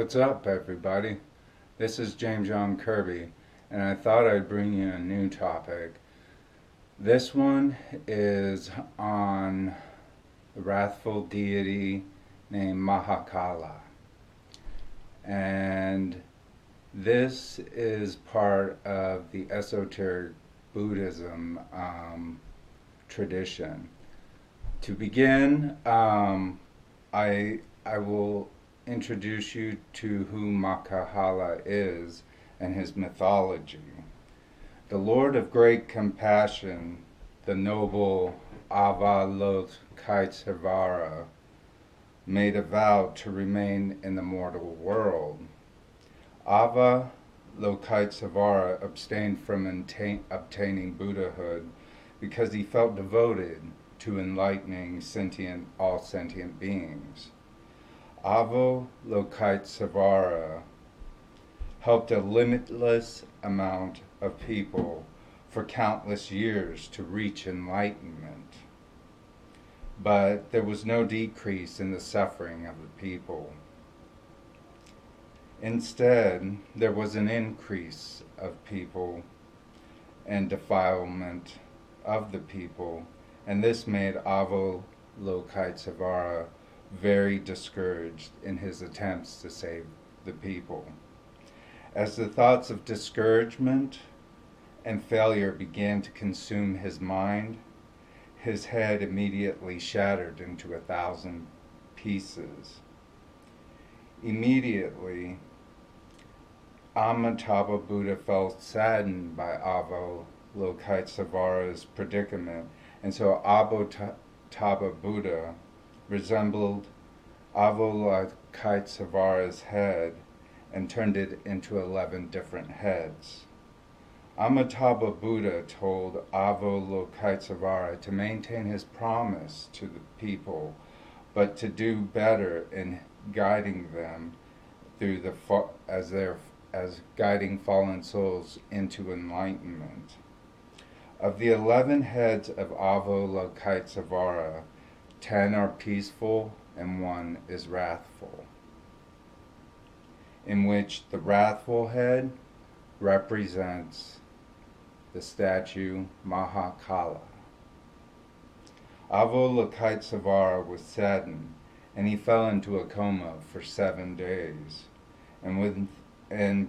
What's up, everybody? This is James John Kirby, and I thought I'd bring you a new topic. This one is on the wrathful deity named Mahakala. And this is part of the esoteric Buddhism tradition. To begin, I will introduce you to who Mahakala is and his mythology. The Lord of Great Compassion, the noble Avalokitesvara, made a vow to remain in the mortal world. Avalokitesvara abstained from obtaining Buddhahood because he felt devoted to enlightening all sentient beings. Avalokitesvara helped a limitless amount of people for countless years to reach enlightenment. But there was no decrease in the suffering of the people. Instead, there was an increase of people and defilement of the people, and this made Avalokitesvara very discouraged in his attempts to save the people. As the thoughts of discouragement and failure began to consume his mind, his head immediately shattered into 1,000 pieces. Immediately, Amitabha Buddha felt saddened by Avalokitesvara's predicament, and so Amitabha Buddha resembled Avalokitesvara's head and turned it into 11 different heads. Amitabha Buddha told Avalokitesvara to maintain his promise to the people, but to do better in guiding them through as guiding fallen souls into enlightenment. Of the 11 heads of Avalokitesvara, 10 are peaceful and 1 is wrathful, in which the wrathful head represents the statue Mahakala. Avalokitesvara was saddened, and he fell into a coma for 7 days. And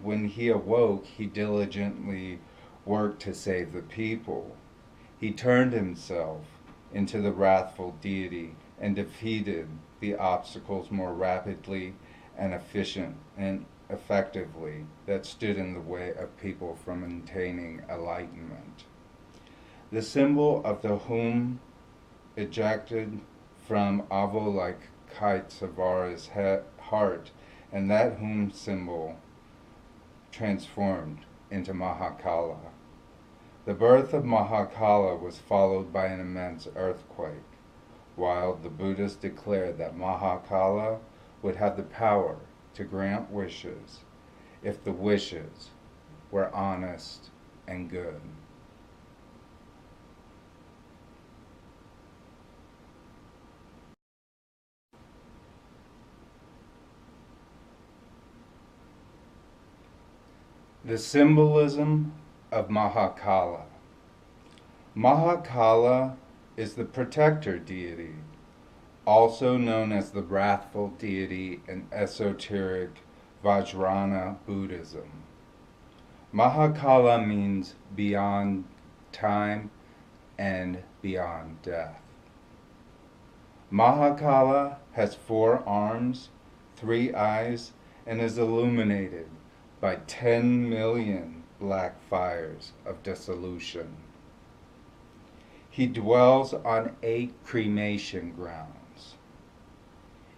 when he awoke, he diligently worked to save the people. He turned himself into the wrathful deity and defeated the obstacles more rapidly and effectively that stood in the way of people from attaining enlightenment. The symbol of the whom ejected from Avalokitesvara's heart, and that whom symbol transformed into Mahakala. The birth of Mahakala was followed by an immense earthquake, while the Buddhists declared that Mahakala would have the power to grant wishes if the wishes were honest and good. The symbolism of Mahakala. Mahakala is the protector deity, also known as the wrathful deity in esoteric Vajrayana Buddhism. Mahakala means beyond time and beyond death. Mahakala has 4 arms, 3 eyes, and is illuminated by 10 million black fires of dissolution. He dwells on 8 cremation grounds.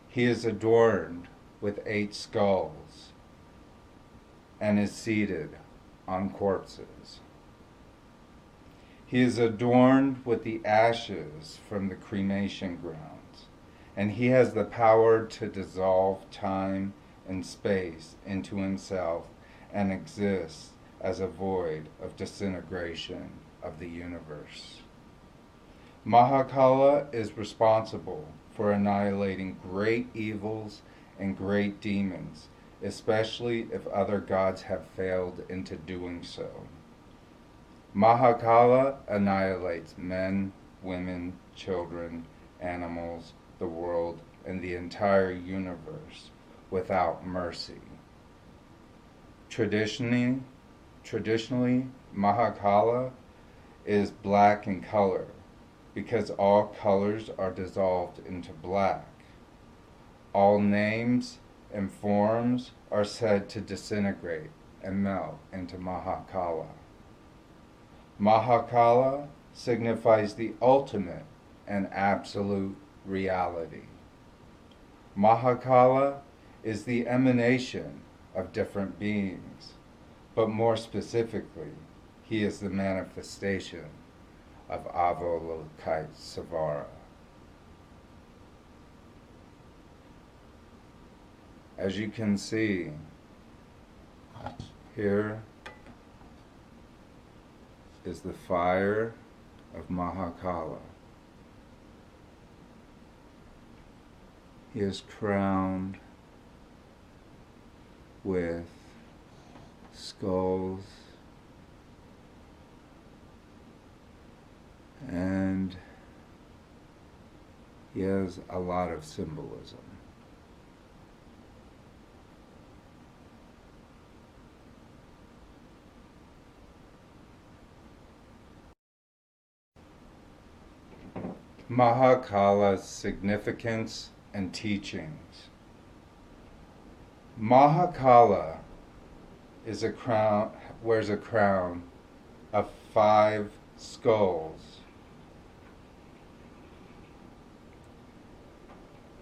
He is adorned with 8 skulls and is seated on corpses. He is adorned with the ashes from the cremation grounds, and he has the power to dissolve time and space into himself and exists as a void of disintegration of the universe. Mahakala is responsible for annihilating great evils and great demons, especially if other gods have failed into doing so. Mahakala annihilates men, women, children, animals, the world, and the entire universe without mercy. Traditionally, Mahakala is black in color because all colors are dissolved into black. All names and forms are said to disintegrate and melt into Mahakala. Mahakala signifies the ultimate and absolute reality. Mahakala is the emanation of different beings, but more specifically, he is the manifestation of Avalokitesvara. As you can see, here is the fire of Mahakala. He is crowned with skulls and he has a lot of symbolism. Mahakala's significance and teachings. Mahakala is wears a crown of 5 skulls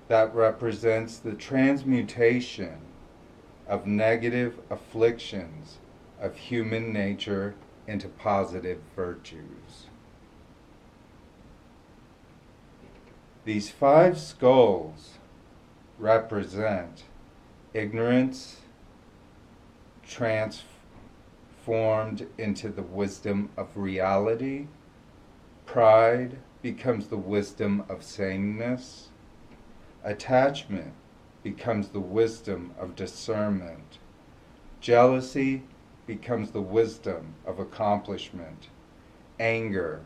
that represents the transmutation of negative afflictions of human nature into positive virtues. These 5 skulls represent ignorance transformed into the wisdom of reality, pride becomes the wisdom of sameness, attachment becomes the wisdom of discernment, jealousy becomes the wisdom of accomplishment, anger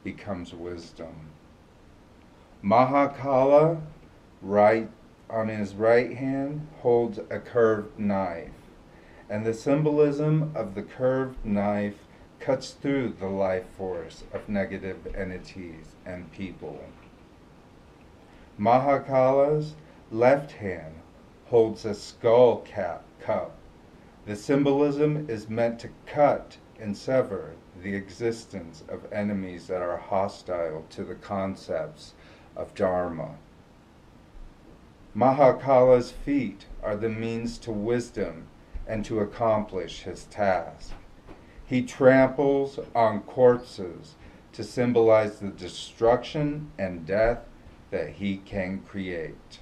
becomes wisdom. Mahakala, right on his right hand, holds a curved knife, and the symbolism of the curved knife cuts through the life force of negative entities and people. Mahakala's left hand holds a skull cup. The symbolism is meant to cut and sever the existence of enemies that are hostile to the concepts of Dharma. Mahakala's feet are the means to wisdom and to accomplish his task. He tramples on corpses to symbolize the destruction and death that he can create.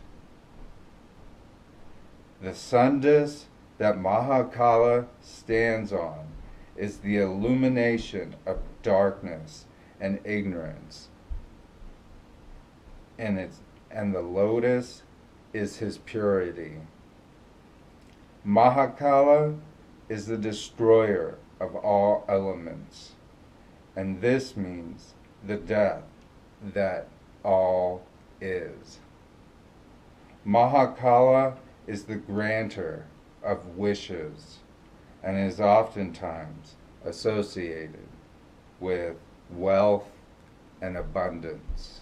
The sun disk that Mahakala stands on is the illumination of darkness and ignorance, and the lotus is his purity. Mahakala is the destroyer of all elements, and this means the death that all is. Mahakala is the granter of wishes and is oftentimes associated with wealth and abundance.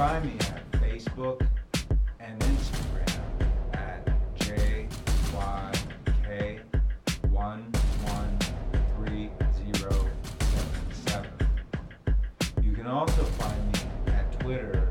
find me at Facebook and Instagram at JYK113077. You can also find me at Twitter